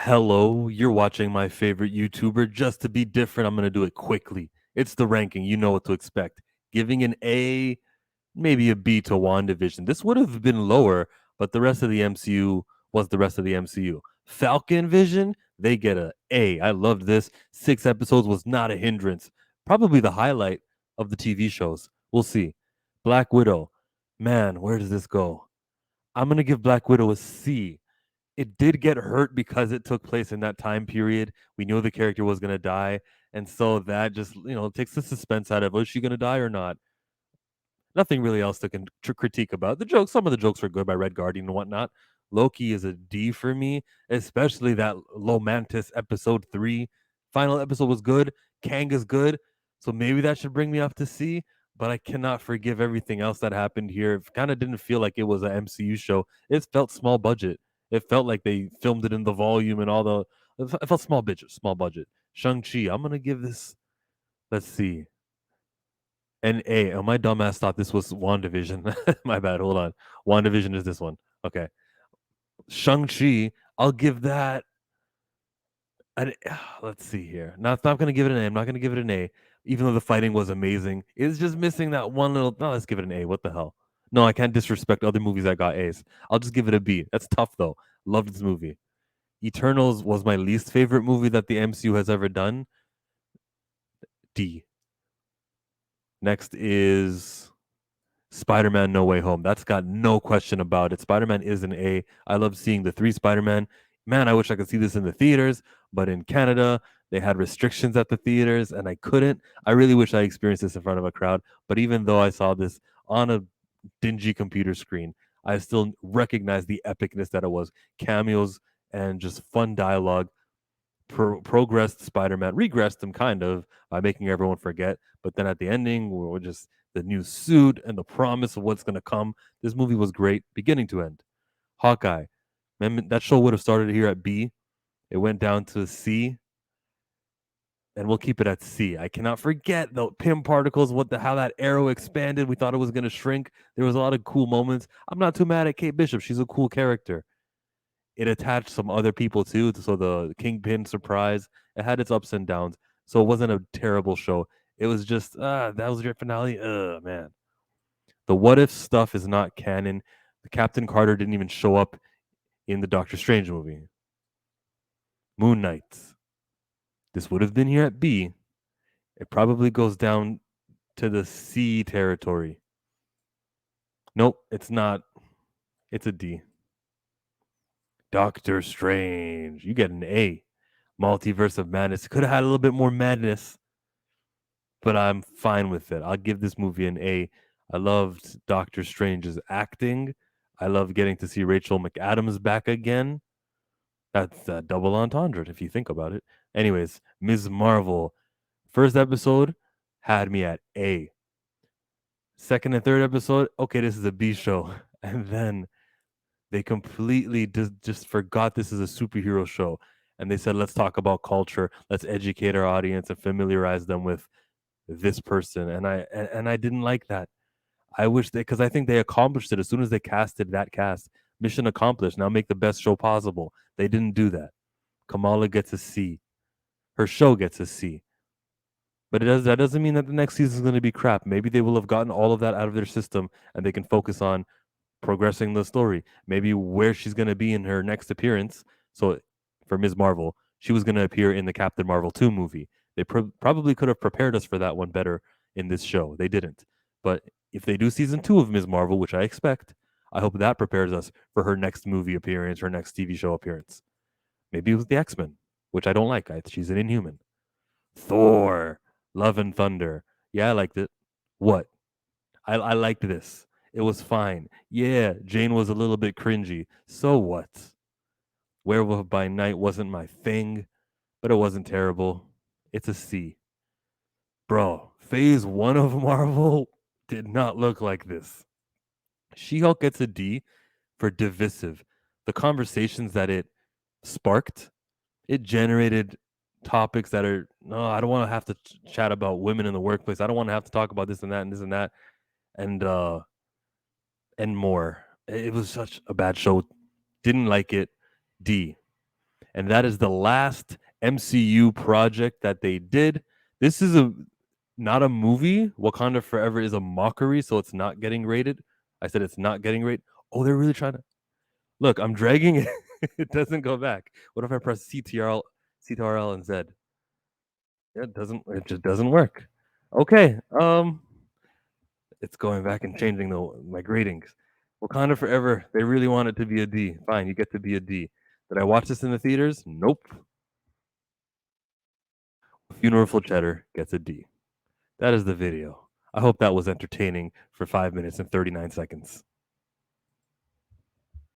Hello, you're watching my favorite YouTuber. Just to be different, I'm going to do it quickly. It's the ranking. You know what to expect. Giving an A, maybe a B to WandaVision. This would have been lower, but the rest of the MCU was the rest of the MCU. Falcon Vision, they get a A. I loved this. 6 episodes was not a hindrance. Probably the highlight of the TV shows. We'll see. Black Widow, man, where does this go? I'm going to give Black Widow a C. It did get hurt because it took place in that time period. We knew the character was going to die. And so that just, takes the suspense out of, was she going to die or not? Nothing really else to critique about. The jokes, some of the jokes were good by Red Guardian and whatnot. Loki is a D for me, especially that Lomantis episode 3. Final episode was good. Kang is good. So maybe that should bring me up to C, but I cannot forgive everything else that happened here. It kind of didn't feel like it was an MCU show. It felt small budget. It felt like they filmed it in the volume and all the. It felt small budget, small budget. Shang-Chi, I'm going to give this, let's see, and A. Oh, my dumbass thought this was WandaVision. My bad. Hold on. WandaVision is this one. Okay. Shang-Chi, I'll give that an, let's see here. Not going to give it an A. I'm not going to give it an A, even though the fighting was amazing. It's just missing that one little. No, let's give it an A. What the hell? No, I can't disrespect other movies that got A's. I'll just give it a B. That's tough, though. Loved this movie. Eternals was my least favorite movie that the MCU has ever done. D. Next is Spider-Man No Way Home. That's got no question about it. Spider-Man is an A. I love seeing the 3 Spider-Man. Man, I wish I could see this in the theaters, but in Canada, they had restrictions at the theaters and I couldn't. I really wish I experienced this in front of a crowd, but even though I saw this on a dingy computer screen, I still recognize the epicness that it was. Cameos and just fun dialogue. Progressed Spider-Man, regressed him kind of by making everyone forget. But then at the ending, we're just the new suit and the promise of what's going to come. This movie was great, beginning to end. Hawkeye, man, that show would have started here at B. It went down to C, and we'll keep it at C. I cannot forget the Pym particles, how that arrow expanded. We thought it was going to shrink. There was a lot of cool moments. I'm not too mad at Kate Bishop. She's a cool character. It attached some other people too. So the Kingpin surprise, it had its ups and downs. So it wasn't a terrible show. It was just that was your finale. Man. The what if stuff is not canon. The Captain Carter didn't even show up in the Doctor Strange movie. Moon Knight. This would have been here at B. It probably goes down to the C territory. Nope, it's not. It's a D. Doctor Strange. You get an A. Multiverse of Madness. Could have had a little bit more madness, but I'm fine with it. I'll give this movie an A. I loved Doctor Strange's acting. I love getting to see Rachel McAdams back again. That's a double entendre if you think about it. Anyways, Ms. Marvel. First episode had me at A. Second and third episode, okay, this is a B show. And then they completely just forgot this is a superhero show. And they said, let's talk about culture. Let's educate our audience and familiarize them with this person. And I didn't like that. I wish they, because I think they accomplished it as soon as they casted that cast. Mission accomplished. Now make the best show possible. They didn't do that. Kamala gets a C. Her show gets a C. But that doesn't mean that the next season is going to be crap. Maybe they will have gotten all of that out of their system and they can focus on progressing the story. Maybe where she's going to be in her next appearance. So for Ms. Marvel, she was going to appear in the Captain Marvel 2 movie. They probably could have prepared us for that one better in this show. They didn't. But if they do season 2 of Ms. Marvel, which I expect, I hope that prepares us for her next movie appearance, her next TV show appearance. Maybe it was the X-Men, which I don't like. She's an Inhuman. Thor, Love and Thunder. Yeah, I liked it. What? I liked this. It was fine. Yeah, Jane was a little bit cringy. So what? Werewolf by Night wasn't my thing, but it wasn't terrible. It's a C. Bro, phase 1 of Marvel did not look like this. She-Hulk gets a D for divisive. The conversations that it sparked, it generated topics that are, no, I don't want to have to chat about women in the workplace. I don't want to have to talk about this and that and this and that and more. It was such a bad show. Didn't like it. D. and that is the last MCU project that they did. This is a not a movie. Wakanda Forever is a mockery, so it's not getting rated. I said it's not getting rated. Oh, they're really trying to look. I'm dragging it. It doesn't go back. What if I press CTRL and Z? Yeah, it doesn't. It just doesn't work. Okay. It's going back and changing the my gradings. Wakanda Forever. They really want it to be a D. Fine, you get to be a D. Did I watch this in the theaters? Nope. Funeral for Cheddar gets a D. That is the video. I hope that was entertaining for 5 minutes and 39 seconds.